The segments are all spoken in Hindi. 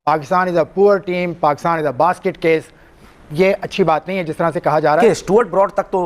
Pakistan is a poor team, Pakistan is a basket case, ये अच्छी बात नहीं है जिस तरह से कहा जा रहा है। स्टुअर्ट ब्रॉड तक तो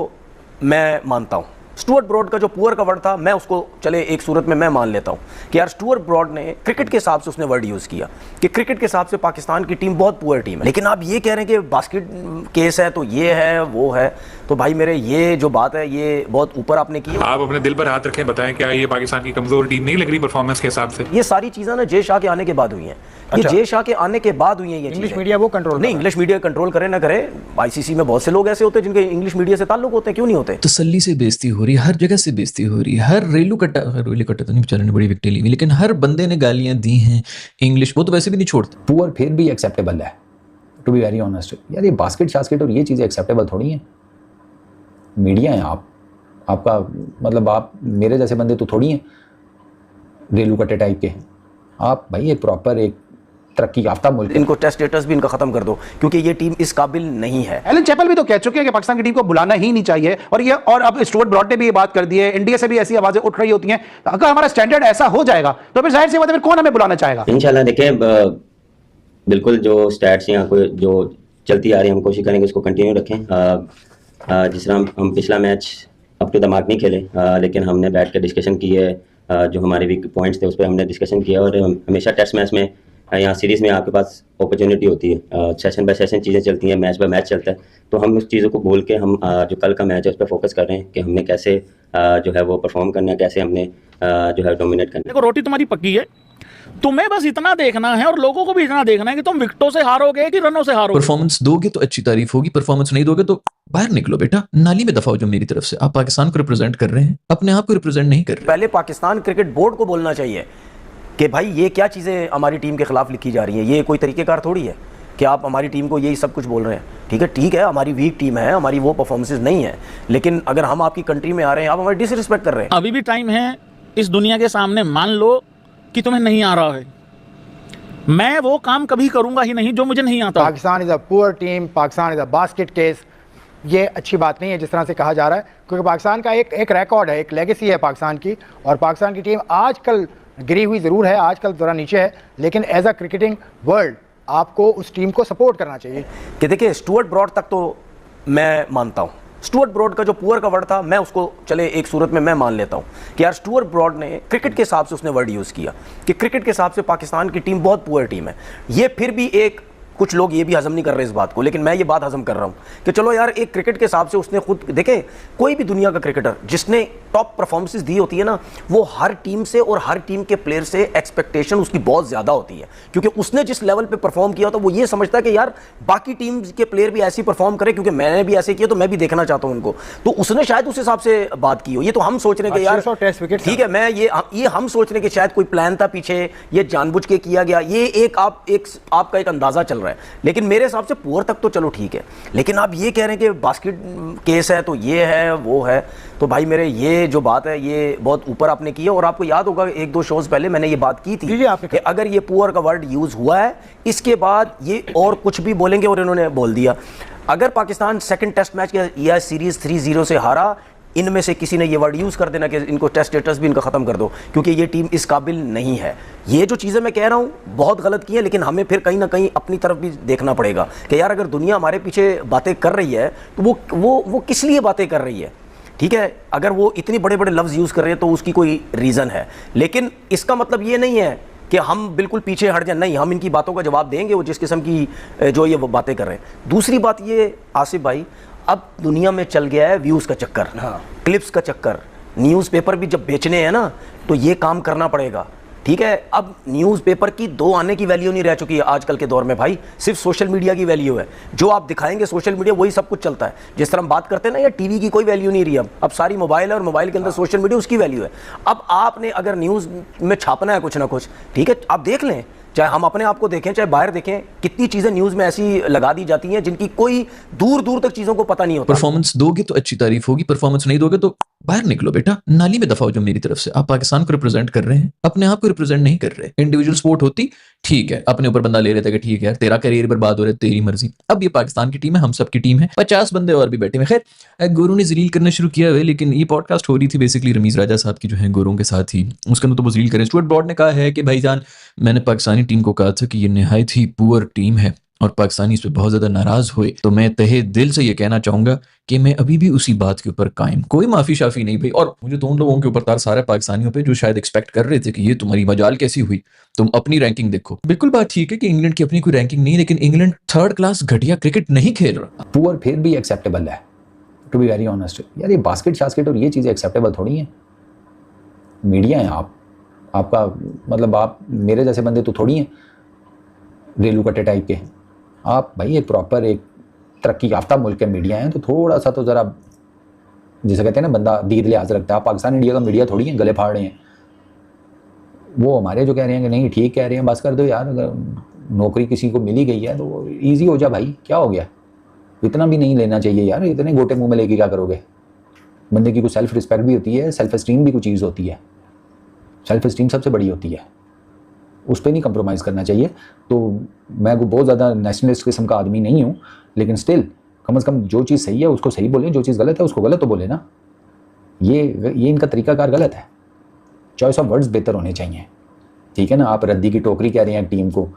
मैं मानता हूं। स्टुअर्ट ब्रॉड का जो पुअर का वर्ड था, मैं उसको चले एक सूरत में मैं मान लेता हूं कि यार स्टुअर्ट ब्रॉड ने क्रिकेट के हिसाब से उसने वर्ड यूज़ किया कि क्रिकेट के हिसाब से पाकिस्तान की टीम बहुत पुअर टीम है। लेकिन आप ये कह रहे हैं कि बास्केट केस है तो ये है वो है, तो भाई मेरे ये जो बात है ये बहुत ऊपर आपने की। आप अपने दिल पर हाथ रखें, बताएं क्या ये पाकिस्तान की कमजोर टीम नहीं लग रही परफॉर्मेंस के हिसाब से? ये सारी चीज़ें ना जे शाह के आने के बाद हुई हैं। ये जे शाह के आने के बाद हुई है ये इंग्लिश मीडिया वो कंट्रोल नहीं, इंग्लिश मीडिया कंट्रोल करे ना करे, आईसीसी में बहुत से लोग ऐसे होते हैं जिनके इंग्लिश मीडिया से ताल्लुक होते हैं, क्यों नहीं होते? तसल्ली से बेइज्जती हो रही है, हर जगह से बेइज्जती हो रही है, हर रेलू कट्टा तो नहीं, बेचारे ने बड़ी विकेट ली हुई, लेकिन हर बंदे ने गालियां दी हैं इंग्लिश, वो तो वैसे भी नहीं छोड़ते। पुअर फिर भी एक्सेप्टेबल है, टू बी वेरी ऑनेस्ट यार। ये बास्केट शास्केट और ये चीज़ें एक्सेप्टेबल थोड़ी हैं। मीडिया है आपका मतलब आप मेरे जैसे बंदे तो थोड़ी हैं रेलू कट्टे टाइप के। आप भाई एक प्रॉपर एक तरक्की याफ्ता मुल्क। इनको टेस्ट स्टेटस भी इनका खत्म कर दो क्योंकि ये टीम इस काबिल नहीं है। एलन चैपल भी तो कह चुके हैं कि पाकिस्तान की टीम को बुलाना ही नहीं चाहिए, और अब स्टुअर्ट ब्रॉड ने भी ये बात कर दी है। इंडिया से भी ऐसी आवाजें उठ रही होती हैं। अगर हमारा स्टैंडर्ड ऐसा हो जाएगा तो फिर जाहिर सी बात है फिर कौन हमें बुलाना चाहेगा? इंशाल्लाह देखें, बिल्कुल जो स्टैट्स यहाँ को जो चलती आ रही है हम कोशिश करेंगे उसको कंटिन्यू रखें। जिस तरह हम पिछला match up to the mark नहीं खेले, लेकिन हमने बैठ कर डिस्कशन की है, जो हमारे वीक पॉइंट्स थे उस पर हमने डिस्कशन किया। और हमेशा टेस्ट मैच में यहाँ सीरीज़ में आपके पास अपॉर्चुनिटी होती है, सेशन बाय सेशन चीज़ें चलती हैं, मैच बाय मैच चलता है, तो हम उस चीज़ों को भूल के हम जो कल का मैच है उस पर फोकस कर रहे हैं कि हमने कैसे जो है वो परफॉर्म करना है, कैसे हमने जो है डोमिनेट करना है। देखो रोटी तुम्हारी पक्की है, तुम्हें बस इतना देखना है और लोगों को भी इतना देखना है कि तुम विकेटों से हारोगे कि रनों से हारोगे। परफॉर्मेंस दोगे तो अच्छी तारीफ होगी, परफॉर्मेंस नहीं दोगे तो बाहर निकलो बेटा, नाली में दफा हो जो मेरी तरफ से। आप पाकिस्तान को रिप्रेजेंट कर रहे हैं, अपने आप को रिप्रेजेंट नहीं कर रहे। पहले पाकिस्तान क्रिकेट बोर्ड को बोलना चाहिए कि भाई ये क्या चीज़ें हमारी टीम के खिलाफ लिखी जा रही हैं, ये कोई तरीकेकार थोड़ी है कि आप हमारी टीम को यही सब कुछ बोल रहे हैं। ठीक है, हमारी वीक टीम है, हमारी वो परफॉर्मेंसेज नहीं है, लेकिन अगर हम आपकी कंट्री में आ रहे हैं आप हमारी डिसरिस्पेक्ट कर रहे हैं। अभी भी टाइम है इस दुनिया के सामने, मान लो कि तुम्हें नहीं आ रहा है, मैं वो काम कभी करूंगा ही नहीं जो मुझे नहीं आता। Pakistan is a poor team, Pakistan is a basket case, ये अच्छी बात नहीं है जिस तरह से कहा जा रहा है, क्योंकि पाकिस्तान का एक रिकॉर्ड है, एक लेगेसी है पाकिस्तान की। और पाकिस्तान की टीम आजकल गिरी हुई ज़रूर है, आजकल ज़रा नीचे है, लेकिन एज अ क्रिकेटिंग वर्ल्ड आपको उस टीम को सपोर्ट करना चाहिए। कि देखिए स्टुअर्ट ब्रॉड तक तो मैं मानता हूँ। स्टुअर्ट ब्रॉड का जो पुअर का वर्ड था, मैं उसको चले एक सूरत में मैं मान लेता हूँ कि यार स्टुअर्ट ब्रॉड ने क्रिकेट के हिसाब से उसने वर्ड यूज़ किया कि क्रिकेट के हिसाब से पाकिस्तान की टीम बहुत पुअर टीम है। ये फिर भी एक कुछ लोग ये भी हजम नहीं कर रहे इस बात को, लेकिन मैं ये बात हजम कर रहा हूँ कि चलो यार एक क्रिकेट के हिसाब से उसने खुद देखे, कोई भी दुनिया का क्रिकेटर जिसने टॉप परफॉर्मेंसेस दी होती है ना, वो हर टीम से और हर टीम के प्लेयर से एक्सपेक्टेशन उसकी बहुत ज़्यादा होती है, क्योंकि उसने जिस लेवल पे परफॉर्म किया तो वो ये समझता है कि यार बाकी टीम के प्लेयर भी ऐसे परफॉर्म करें, क्योंकि मैंने भी ऐसे किया तो मैं भी देखना चाहता हूँ उनको। तो उसने शायद उस हिसाब से बात की हो। ये तो हम सोच रहे हैं कि यार ठीक है, मैं ये हम सोच रहे हैं कि शायद कोई प्लान था पीछे, ये जानबूझ के किया गया, ये एक आपका एक अंदाज़ा चल रहा है। लेकिन मेरे हिसाब से पुअर तक तो चलो ठीक है, लेकिन आप ये कह रहे हैं कि बास्केट केस है तो ये है वो है, तो भाई मेरे ये जो बात है ये बहुत ऊपर आपने की है। और आपको याद होगा एक दो शोज पहले मैंने ये बात की थी कि अगर ये पुअर का वर्ड यूज हुआ है इसके बाद ये और कुछ भी बोलेंगे, और इन्होंने बोल दिया। अगर पाकिस्तान सेकंड टेस्ट मैच या सीरीज 3-0 से हारा, इनमें से किसी ने ये वर्ड यूज़ कर देना कि इनको टेस्ट स्टेटस भी इनका ख़त्म कर दो, क्योंकि ये टीम इस काबिल नहीं है। ये जो चीज़ें मैं कह रहा हूँ बहुत गलत की है, लेकिन हमें फिर कहीं ना कहीं अपनी तरफ भी देखना पड़ेगा कि यार अगर दुनिया हमारे पीछे बातें कर रही है तो वो किस लिए बातें कर रही है। ठीक है, अगर वो इतने बड़े बड़े लफ्ज़ यूज़ कर रहे हैं तो उसकी कोई रीज़न है, लेकिन इसका मतलब ये नहीं है कि हम बिल्कुल पीछे हट जाए। नहीं, हम इनकी बातों का जवाब देंगे, वो जिस किस्म की जो ये बातें कर रहे हैं। दूसरी बात ये आसिफ भाई, अब दुनिया में चल गया है व्यूज़ का चक्कर, क्लिप्स का चक्कर। न्यूज़पेपर भी जब बेचने हैं ना तो ये काम करना पड़ेगा। ठीक है, अब न्यूज़पेपर की 2 आने की वैल्यू नहीं रह चुकी है आजकल के दौर में भाई, सिर्फ सोशल मीडिया की वैल्यू है। जो आप दिखाएंगे सोशल मीडिया वही सब कुछ चलता है। जिस तरह हम बात करते हैं ना, या टीवी की कोई वैल्यू नहीं रही, अब सारी मोबाइल है और मोबाइल के अंदर सोशल मीडिया उसकी वैल्यू है। अब आपने अगर न्यूज़ में छापना है कुछ ना कुछ, ठीक है, आप देख लें, चाहे हम अपने आप को देखें चाहे बाहर देखें, कितनी चीज़ें न्यूज़ में ऐसी लगा दी जाती हैं जिनकी कोई दूर दूर तक चीज़ों को पता नहीं होता। परफॉर्मेंस दोगे तो अच्छी तारीफ होगी, परफॉर्मेंस नहीं दोगे तो बाहर निकलो बेटा, नाली में दफा हो जो मेरी तरफ से। आप पाकिस्तान को रिप्रेजेंट कर रहे हैं, अपने आप को रिप्रेजेंट नहीं कर रहे। इंडिविजुअल स्पोर्ट होती ठीक है, अपने ऊपर बंदा ले लेता कि ठीक है यार तेरा करियर बर्बाद हो रहा है, तेरी मर्जी। अब ये पाकिस्तान की टीम है, हम सब की टीम है, 50 बंदे और भी बैठे हुए। खैर गुरु ने जलील करना शुरू किया है, लेकिन ये पॉडकास्ट हो रही थी बेसिकली रमीज राजा साहब की जो है गुरुओं के साथ ही, उसके अंदर तो वो जलील करें। स्टुअर्ट ब्रॉड ने कहा है कि भाईजान मैंने पाकिस्तानी टीम को कहा था कि ये नहायत ही पुअर टीम है और पाकिस्तानी इस पे बहुत ज्यादा नाराज हुए, तो मैं तहे दिल से ये कहना चाहूंगा कि मैं अभी भी उसी बात के ऊपर कायम, कोई माफी शाफी नहीं भाई। और मुझे तो उन लोगों के ऊपर तार सारे पाकिस्तानियों पे जो शायद एक्सपेक्ट कर रहे थे कि ये तुम्हारी मजाल कैसी हुई, तुम अपनी रैंकिंग देखो। बिल्कुल बात ठीक है कि इंग्लैंड की अपनी कोई रैंकिंग नहीं, लेकिन इंग्लैंड थर्ड क्लास घटिया क्रिकेट नहीं खेल रहा। पुअर फिर भी एक्सेप्टेबल है, टू बी वेरी ऑनेस्ट। यार ये बास्केट शास्केट और ये चीज़ें एक्सेप्टेबल थोड़ी हैं। मीडिया है आप, आपका मतलब आप मेरे जैसे बंदे तो थोड़ी हैं रेलू कट्टे टाइप के। आप भाई एक प्रॉपर एक तरक्की याफ्ता मुल्क के मीडिया हैं, तो थोड़ा सा तो ज़रा जिसे कहते हैं ना बंदा दीद लिहाज रखता है। आप पाकिस्तान इंडिया का मीडिया थोड़ी है गले फाड़ रहे हैं। वो हमारे जो कह रहे हैं कि नहीं ठीक कह रहे हैं, बस कर दो यार। अगर नौकरी किसी को मिली गई है तो ईजी हो जा भाई, क्या हो गया, इतना भी नहीं लेना चाहिए यार। इतने गोटे मुंह में लेके क्या करोगे। बंदे की कुछ सेल्फ रिस्पेक्ट भी होती है, सेल्फ एस्टीम भी कुछ चीज़ होती है। सेल्फ एस्टीम सबसे बड़ी होती है, उस पर नहीं कंप्रोमाइज़ करना चाहिए। तो मैं बहुत ज़्यादा नेशनलिस्ट किस्म का आदमी नहीं हूँ, लेकिन स्टिल कम से कम जो चीज़ सही है उसको सही बोलें, जो चीज़ गलत है उसको गलत तो बोले ना। ये इनका तरीकाकार गलत है। चॉइस ऑफ वर्ड्स बेहतर होने चाहिए, ठीक है ना। आप रद्दी की टोकरी कह रहे हैं टीम को,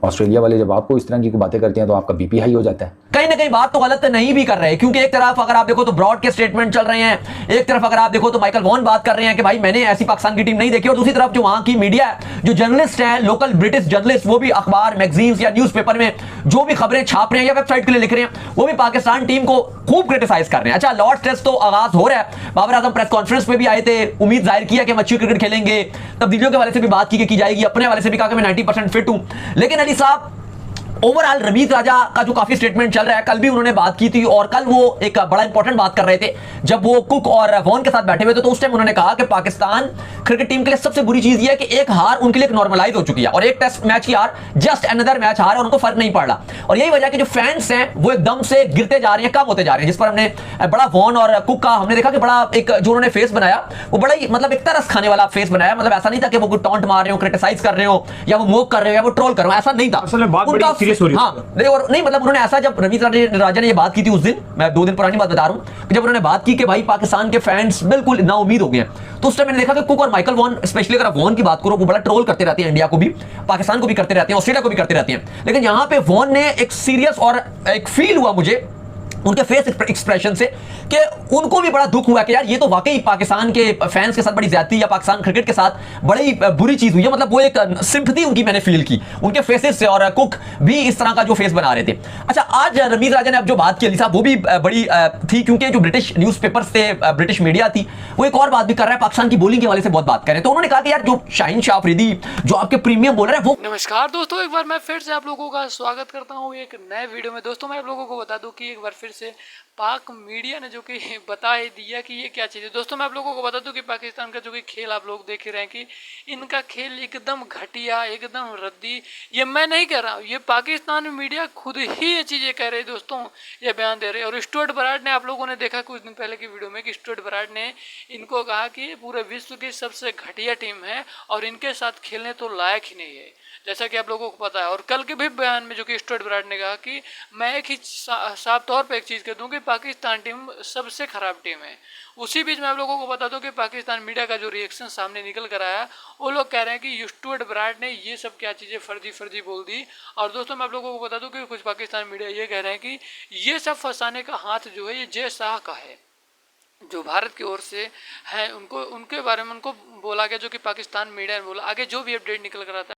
ऑस्ट्रेलिया वाले जब आपको इस तरह की बातें करते हैं तो आपका बीपी हाई हो जाता है। कहीं ना कहीं बात तो गलत नहीं भी कर रहे हैं, क्योंकि एक तरफ अगर आप देखो तो ब्रॉड के स्टेटमेंट चल रहे हैं, एक तरफ अगर आप देखो तो माइकल वॉन बात कर रहे हैं कि भाई मैंने ऐसी पाकिस्तान की टीम नहीं देखी, और दूसरी तरफ जो वहां की मीडिया है, जो जर्नलिस्ट हैं, लोकल ब्रिटिश जर्नलिस्ट, वो भी अखबार मैगजीन्स या न्यूज़पेपर में जो भी खबरें छाप रहे हैं या वेबसाइट के लिए लिख रहे हैं, वो भी पाकिस्तान टीम को खूब क्रिटिसाइज कर रहे हैं। अच्छा, लॉर्ड्स टेस्ट तो आगाज हो रहा है, बाबर आजम प्रेस कॉन्फ्रेंस में भी आए थे, उम्मीद जाहिर किया कि हम अच्छी क्रिकेट खेलेंगे, तब्दीलियों के वाले से भी बात की जाएगी, अपने वाले से भी कहा कि मैं 90% फिट हूं। लेकिन अली साहब ओवरऑल रमीज राजा का जो काफी स्टेटमेंट चल रहा है, कल भी उन्होंने बात की थी, और कल वो एक बड़ा इंपॉर्टेंट बात कर रहे थे जब वो कुक और वॉन के साथ बैठे हुए थे, तो उस टाइम उन्होंने कहा कि पाकिस्तान क्रिकेट टीम के लिए सबसे बुरी चीज ये है कि एक हार उनके लिए नॉर्मलाइज हो चुकी है, और एक टेस्ट मैच की हार जस्ट अनदर मैच हार, और उनको फर्क नहीं पड़ रहा। और यही वजह कि जो फैंस हैं वो एकदम से गिरते जा रहे हैं, कम होते जा रहे हैं, जिस पर हमने बड़ा वॉन और कुक का हमने देखा कि बड़ा एक जो उन्होंने फेस बनाया वो बड़ा ही मतलब एक तरस खाने वाला फेस बनाया। मतलब ऐसा नहीं था कि वो टॉन्ट मार रहे हो, क्रिटिसाइज कर रहे हो, या वो मोक कर रहे हो, या वो ट्रोल कर रहे हो, ऐसा नहीं था। असल में बात बड़ी सीरियस हो रही है। और नहीं मतलब उन्होंने ऐसा, जब रमीज राजा ने ये बात की थी उस दिन, मैं 2 दिन पुरानी बात बता रहा हूं, जब उन्होंने बात की कि भाई पाकिस्तान के फैंस बिल्कुल ना उम्मीद हो गए हैं, तो उस टाइम मैंने देखा कि कुक और माइकल वॉन, स्पेशली अगर वॉन की बात करो, वो बड़ा ट्रोल करते रहते हैं, इंडिया को भी, पाकिस्तान को भी करते रहते हैं, ऑस्ट्रेलिया को भी करते रहते हैं। लेकिन यहां पे वॉन ने एक सीरियस, और एक फील हुआ मुझे उनके फेस एक्सप्रेशन से कि उनको भी बड़ा दुख हुआ कि यार ये तो वाकई पाकिस्तान के फैंस के साथ बड़ी ज्यादती, या पाकिस्तान क्रिकेट के साथ बड़ी बुरी चीज हुई है। मतलब वो एक सिंपैथी उनकी मैंने फील की उनके फेसेस से, और कुक भी इस तरह का जो फेस बना रहे थे। अच्छा, आज रमीज राजा ने अब जो बात की अली साहब, वो भी बड़ी थी, क्योंकि जो ब्रिटिश न्यूज़पेपर्स थे, ब्रिटिश मीडिया थी, वो एक और बात भी कर रहा है, पाकिस्तान की बॉलिंग के वाले से बहुत बात कर रहे हैं। तो उन्होंने कहा कि यार जो शाहीन शाह अफरीदी जो आपके प्रीमियम बॉलर है वो। नमस्कार दोस्तों, एक बार मैं फिर से आप लोगों का स्वागत करता हूं एक नए वीडियो में। दोस्तों मैं आप लोगों को बता दूं कि एक बार फिर से पाक मीडिया ने जो कि बता ही दिया कि ये क्या चीज़ है। दोस्तों मैं आप लोगों को बता दूं कि पाकिस्तान का जो कि खेल आप लोग देख ही रहे हैं कि इनका खेल एकदम घटिया, एकदम रद्दी। ये मैं नहीं कह रहा हूँ, ये पाकिस्तान मीडिया खुद ही ये चीज़ें कह रहे दोस्तों, ये बयान दे रहे। और स्टुअर्ट ब्रॉड ने, आप लोगों ने देखा कुछ दिन पहले की वीडियो में कि स्टुअर्ट ब्रॉड ने इनको कहा कि पूरे विश्व की सबसे घटिया टीम है और इनके साथ खेलने तो लायक ही नहीं है, जैसा कि आप लोगों को पता है। और कल के भी बयान में जो कि स्टुअर्ट ब्रॉड ने कहा कि मैं एक ही साफ तौर पे एक चीज़ कह दूं कि पाकिस्तान टीम सबसे ख़राब टीम है। उसी बीच में आप लोगों को बता दूं कि पाकिस्तान मीडिया का जो रिएक्शन सामने निकल कर आया, वो लोग कह रहे हैं कि स्टुअर्ट ब्रॉड ने ये सब क्या चीज़ें फर्जी बोल दी। और दोस्तों मैं आप लोगों को बता दूँ कि कुछ पाकिस्तान मीडिया ये कह रहे हैं कि ये सब फंसाने का हाथ जो है ये जय शाह का है, जो भारत की ओर से है, उनको उनके बारे में उनको बोला गया, जो कि पाकिस्तान मीडिया ने बोला। आगे जो भी अपडेट निकल कर आता है